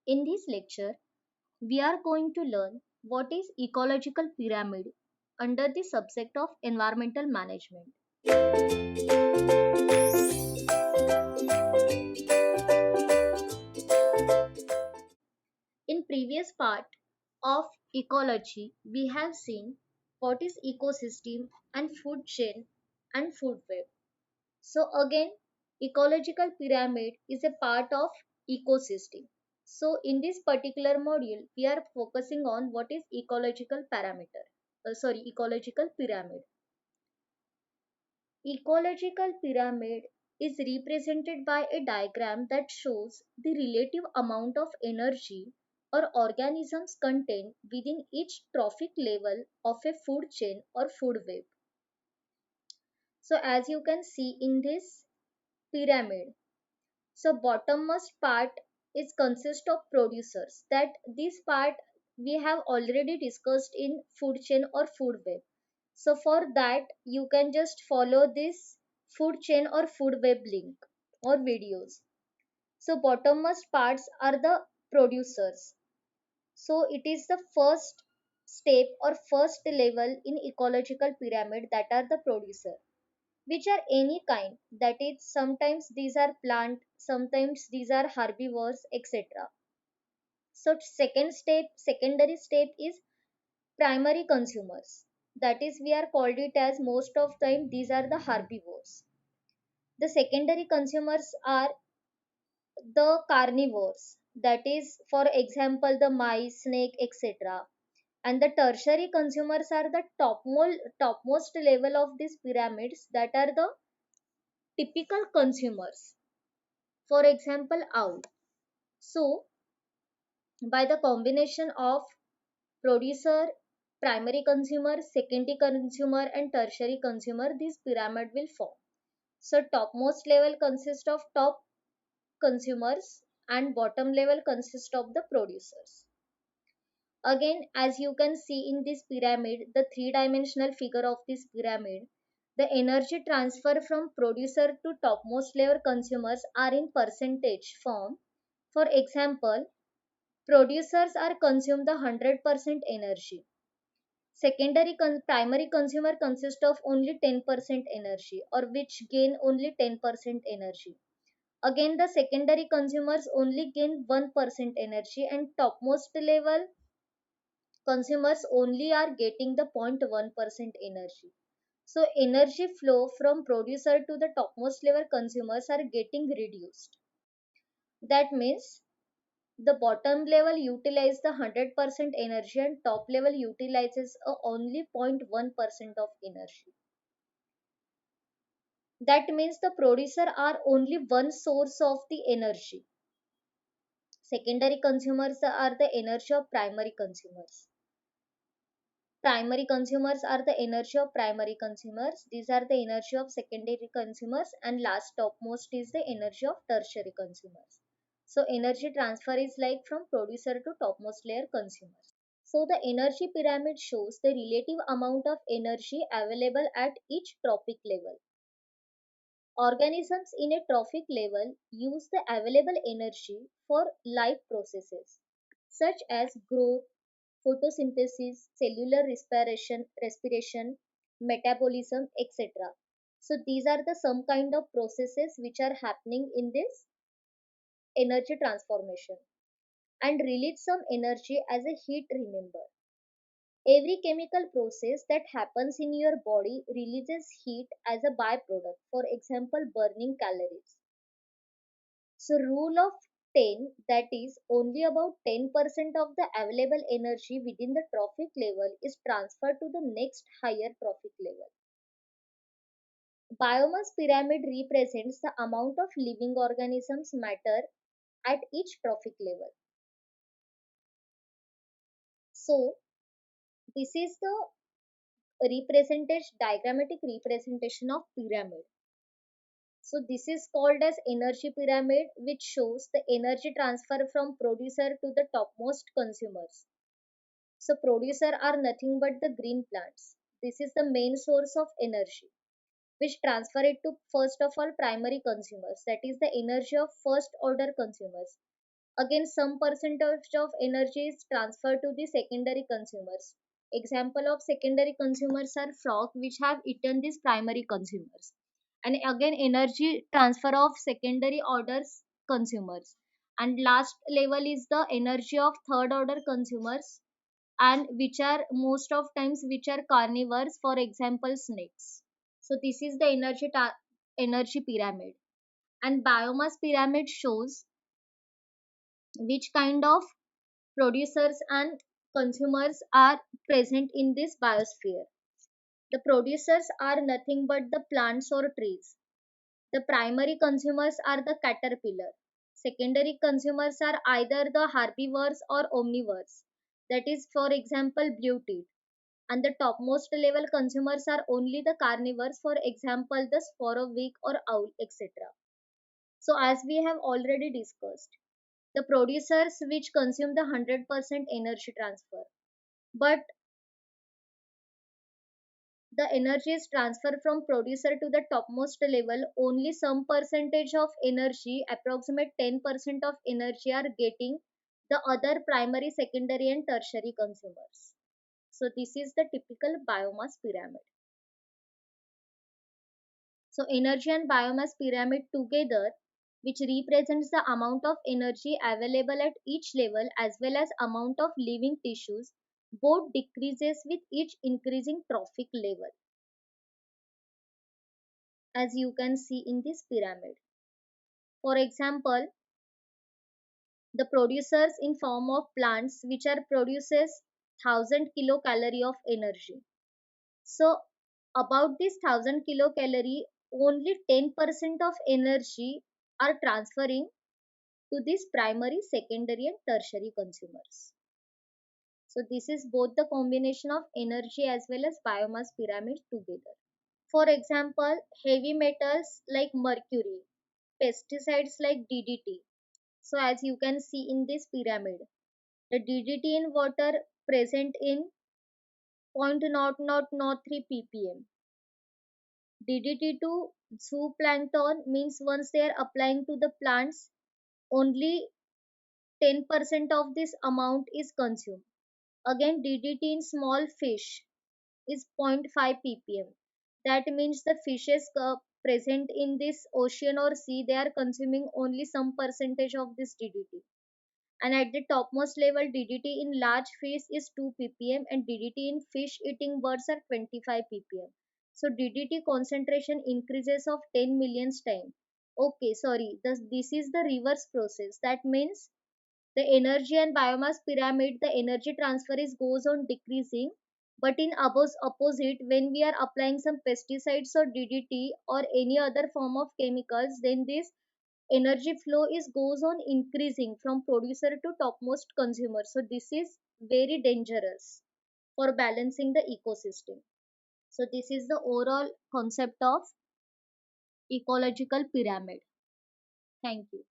In this lecture, we are going to learn what is ecological pyramid under the subject of environmental management. In previous part of ecology, we have seen what is ecosystem and food chain and food web. So again, ecological pyramid is a part of ecosystem. So in this particular module, we are focusing on what is ecological parameter. Ecological pyramid. Ecological pyramid is represented by a diagram that shows the relative amount of energy or organisms contained within each trophic level of a food chain or food web. So as you can see in this pyramid, so bottommost part is consist of producers. That this part we have already discussed in food chain or food web. So for that you can just follow this food chain or food web link or videos. So bottommost parts are the producers. So it is the first step or first level in ecological pyramid, that are the producer, which are any kind, that is sometimes these are plant, sometimes these are herbivores, etc. So secondary step is primary consumers, that is we are called it as most of time these are the herbivores. The secondary consumers are the carnivores, that is for example the mice, snake, etc. And the tertiary consumers are the topmost level of these pyramids, that are the typical consumers, for example owl. So by the combination of producer, primary consumer, secondary consumer and tertiary consumer, this pyramid will form. So topmost level consists of top consumers and bottom level consists of the producers. Again, as you can see in this pyramid, the three-dimensional figure of this pyramid, the energy transfer from producer to topmost level consumers are in percentage form. For example, producers are consume the 100% energy. Primary consumer consists of only 10% energy, or which gain only 10% energy. Again, the secondary consumers only gain 1% energy, and topmost level consumers only are getting the 0.1% energy. So energy flow from producer to the topmost level consumers are getting reduced. That means the bottom level utilize the 100% energy and top level utilizes only 0.1% of energy. That means the producer are only one source of the energy. Secondary consumers are the energy of primary consumers. Primary consumers are the energy of primary consumers. These are the energy of secondary consumers, and last topmost is the energy of tertiary consumers. So energy transfer is like from producer to topmost layer consumers. So the energy pyramid shows the relative amount of energy available at each trophic level. Organisms in a trophic level use the available energy for life processes such as growth, photosynthesis, cellular respiration, metabolism, etc. So these are the some kind of processes which are happening in this energy transformation and release some energy as a heat. Remember, every chemical process that happens in your body releases heat as a byproduct, for example burning calories. So rule of 10, that is only about 10% of the available energy within the trophic level is transferred to the next higher trophic level. Biomass pyramid represents the amount of living organisms matter at each trophic level. So this is the representation, diagrammatic representation of pyramid. So this is called as energy pyramid, which shows the energy transfer from producer to the topmost consumers. So producer are nothing but the green plants. This is the main source of energy, which transfer it to first of all primary consumers. That is the energy of first order consumers. Again, some percentage of energy is transferred to the secondary consumers. Example of secondary consumers are frog which have eaten these primary consumers. And again, energy transfer of secondary orders consumers. And last level is the energy of third order consumers, and which are most of times which are carnivores, for example snakes. So this is the energy pyramid. And biomass pyramid shows which kind of producers and consumers are present in this biosphere. The producers are nothing but the plants or trees. The primary consumers are the caterpillar. Secondary consumers are either the herbivores or omnivores. That is, for example, blue teeth. And the topmost level consumers are only the carnivores, for example, the sporowik or owl, etc. So, as we have already discussed, the producers which consume the 100% energy transfer, but the energy is transferred from producer to the topmost level, only some percentage of energy, approximate 10% of energy, are getting the other primary, secondary and tertiary consumers. So this is the typical biomass pyramid. So energy and biomass pyramid together, which represents the amount of energy available at each level as well as amount of living tissues, both decreases with each increasing trophic level, as you can see in this pyramid. For example, the producers in form of plants which are produces 1000 kilocalorie of energy. So about this 1000 kilocalorie, only 10% of energy are transferring to these primary, secondary and tertiary consumers. So this is both the combination of energy as well as biomass pyramid together. For example, heavy metals like mercury, pesticides like DDT. So as you can see in this pyramid, the DDT in water present in 0.0003 ppm. DDT to zooplankton means once they are applying to the plants, only 10% of this amount is consumed. Again, DDT in small fish is zero point 0.5 ppm. That means the fishes present in this ocean or sea, they are consuming only some percentage of this DDT. And at the topmost level, DDT in large fish is 2 ppm and DDT in fish eating birds are 25 ppm. So DDT concentration increases of 10 millions time. Okay, sorry, this is the reverse process. That means the energy and biomass pyramid, the energy transfer is goes on decreasing, but in opposite, when we are applying some pesticides or DDT or any other form of chemicals, then this energy flow is goes on increasing from producer to topmost consumer. So this is very dangerous for balancing the ecosystem. So this is the overall concept of ecological pyramid. Thank you.